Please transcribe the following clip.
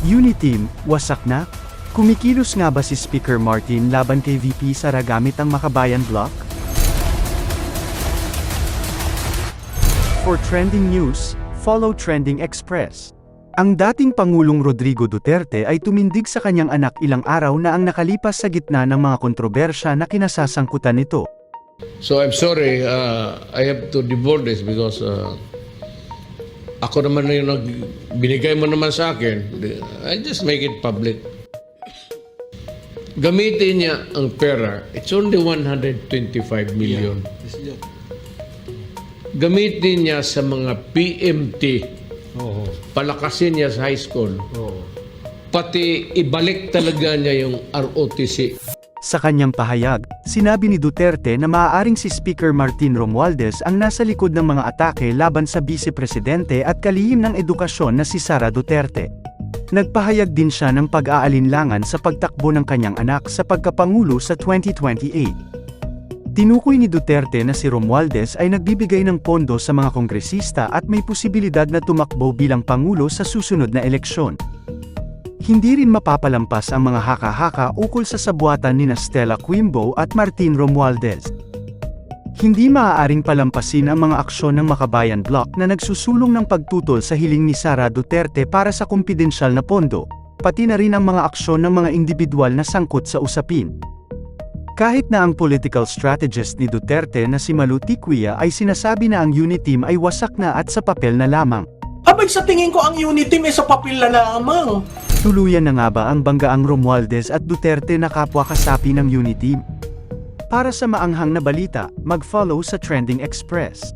Uniteam, wasak na? Kumikilos nga ba si Speaker Martin laban kay VP Sara gamit ang Makabayan Block? For trending news, follow Trending Express. Ang dating Pangulong Rodrigo Duterte ay tumindig sa kanyang anak ilang araw na ang nakalipas sa gitna ng mga kontrobersya na kinasasangkutan nito. So I'm sorry, I have to divulge this because ako naman na yung binigay mo naman sa akin. I just make it public. Gamitin niya ang pera. It's only 125 million. Gamitin niya sa mga PMT. Palakasin niya sa high school. Pati ibalik talaga niya yung ROTC. Sa kanyang pahayag, sinabi ni Duterte na maaaring si Speaker Martin Romualdez ang nasa likod ng mga atake laban sa Vice Presidente at kalihim ng edukasyon na si Sara Duterte. Nagpahayag din siya ng pag-aalinlangan sa pagtakbo ng kanyang anak sa pagkapangulo sa 2028. Tinukoy ni Duterte na si Romualdez ay nagbibigay ng pondo sa mga kongresista at may posibilidad na tumakbo bilang pangulo sa susunod na eleksyon. Hindi rin mapapalampas ang mga haka-haka ukol sa sabuatan nina Stella Quimbo at Martin Romualdez. Hindi maaaring palampasin ang mga aksyon ng Makabayan Block na nagsusulong ng pagtutol sa hiling ni Sara Duterte para sa kumpidensyal na pondo, pati na rin ang mga aksyon ng mga individual na sangkot sa usapin. Kahit na ang political strategist ni Duterte na si Malu Tiquia ay sinasabi na ang Uniteam ay wasak na at sa papel na lamang. Abay, sa tingin ko ang Uniteam ay sa papel na lamang. Tuluyan na nga ba ang banggaang Romualdez at Duterte na kapwa kasapi ng Uniteam? Para sa maanghang na balita, mag-follow sa Trending Express.